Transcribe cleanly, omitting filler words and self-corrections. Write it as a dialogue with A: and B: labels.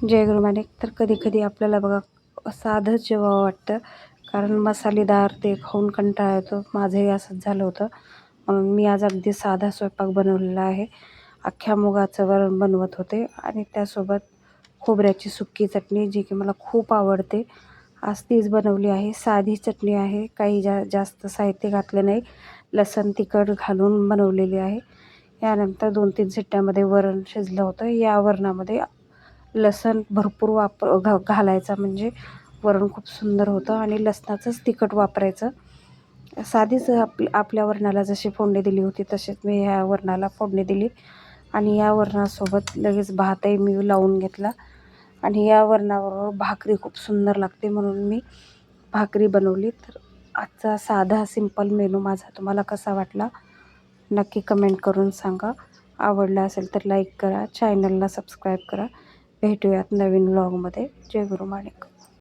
A: जय गुरु माणिक. तर कधी आपल्याला बघा साधं जेवावं वाटतं, कारण मसालेदार ते खाऊन कंटाळा येतो. माझंही असंच झालं होतं, म्हणून मी आज अगदी साधा स्वयंपाक बनवलेला आहे. अख्ख्या मुगाचं वरण बनवत होते आणि त्यासोबत खोबऱ्याची सुकी चटणी, जी की मला खूप आवडते. आज तीच बनवली आहे. साधी चटणी आहे, काही जास्त साहित्य घातलं नाही. लसूण तिखट घालून बनवलेली आहे. यानंतर 2-3 शिट्ट्यामध्ये वरण शिजलं होतं. या वरणामध्ये लसूण भरपूर घालायचा, म्हणजे वरण खूप सुंदर होतं. आणि लसणाचंच तिखट वापरायचं. साधीच आपल्या वरणाला जशी फोडणी दिली होती तशीच मी ह्या वरणाला फोडणी दिली. आणि या वरणासोबत लगेच भातही मी लावून घेतला. आणि या वरणाबरोबर भाकरी खूप सुंदर लागते, म्हणून मी भाकरी बनवली. तर आजचा साधा सिंपल मेनू माझा तुम्हाला कसा वाटला नक्की कमेंट करून सांगा. आवडला असेल तर लाईक करा, चॅनलला सबस्क्राईब करा. भेटूयात नवीन व्लॉगमध्ये. जय गुरु माणिक.